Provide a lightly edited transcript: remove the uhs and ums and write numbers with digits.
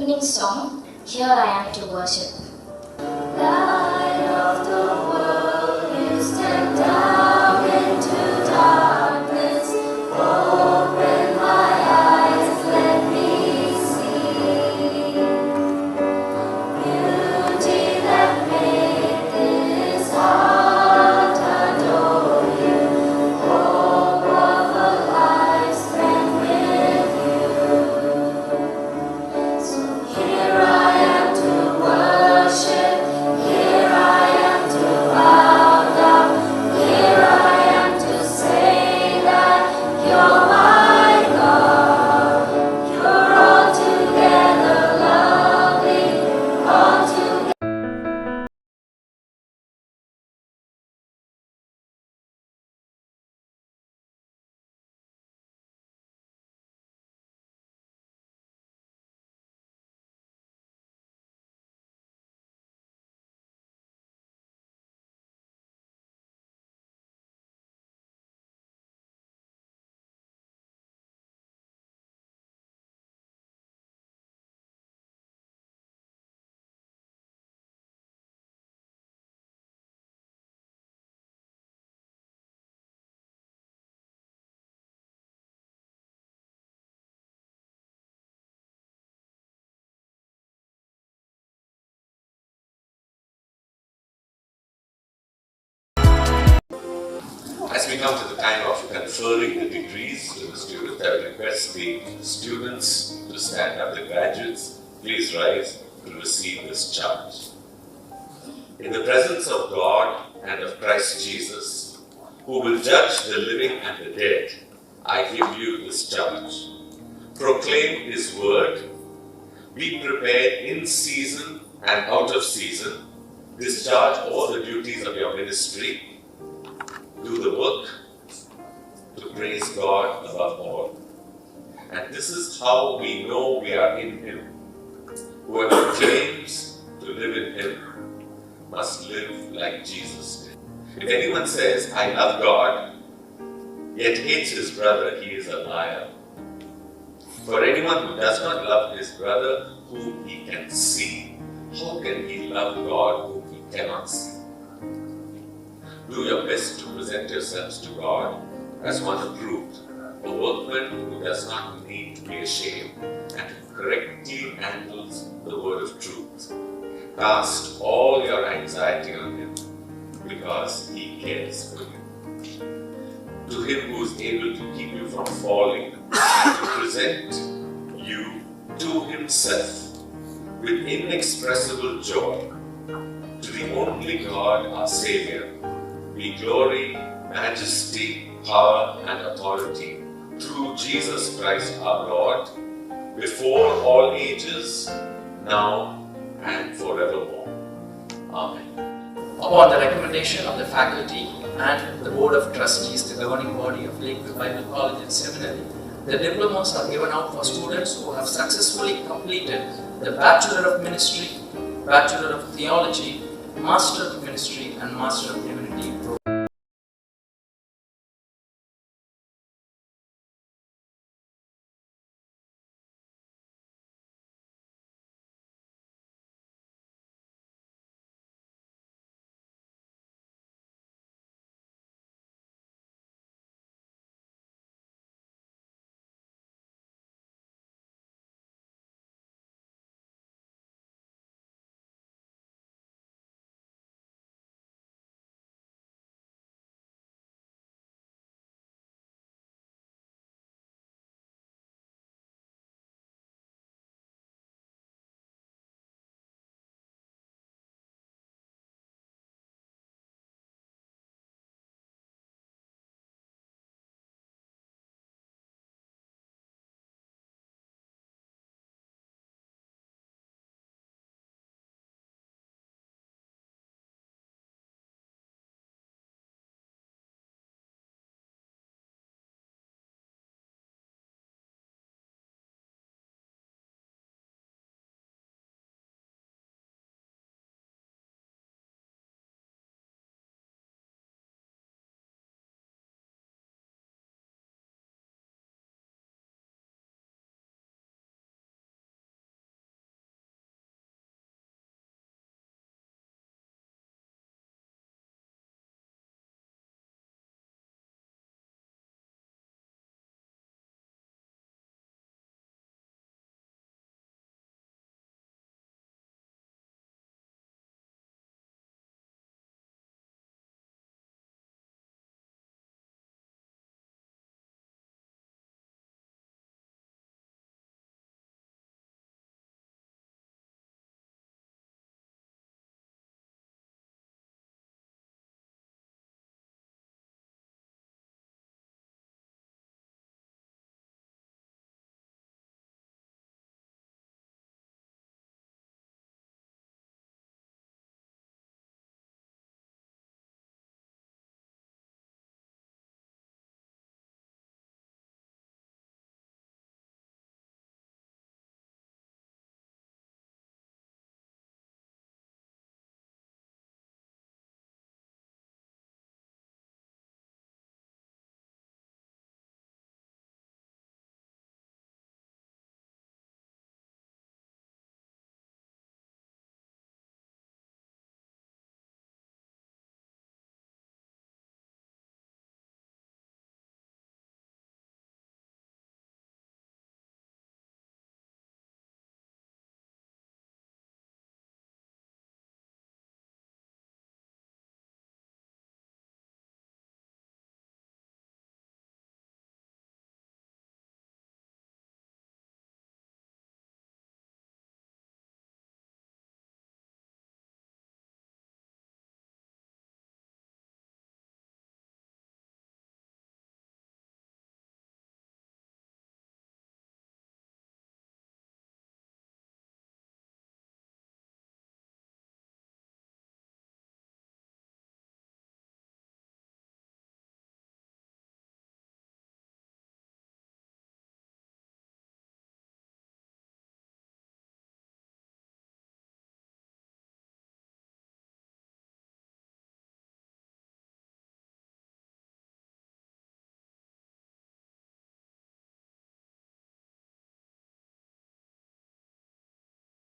evening song, Here I Am to Worship. Light of the world, you step down into darkness. Open my eyes, let me see beauty that made this heart adore you. Hope of a life spent with you. So here I am to worship. Here I am to bow down. Here I am to say that you're my God. You're altogether lovely, altogether. As we come to the time of conferring the degrees to the students, I will request the students to stand up. The graduates, please rise to receive this charge. In the presence of God and of Christ Jesus, who will judge the living and the dead, I give you this charge. Proclaim His word, be prepared in season and out of season, discharge all the duties of your ministry, do the work to praise God above all. And this is how we know we are in Him. Whoever claims to live in Him must live like Jesus did. If anyone says, I love God, yet hates his brother, he is a liar. For anyone who does not love his brother whom he can see, how can he love God whom he cannot see? Do your best to present yourselves to God as one approved, a workman who does not need to be ashamed and who correctly handles the word of truth. Cast all your anxiety on Him because He cares for you. To Him who is able to keep you from falling and to present you to Himself with inexpressible joy, to the only God, our Savior, be glory, majesty, power, and authority through Jesus Christ our Lord, before all ages, now and forevermore. Amen. Upon the recommendation of the faculty and the Board of Trustees, the governing body of Lakeview Bible College and Seminary, the diplomas are given out for students who have successfully completed the Bachelor of Ministry, Bachelor of Theology, Master of Ministry, and Master of Divinity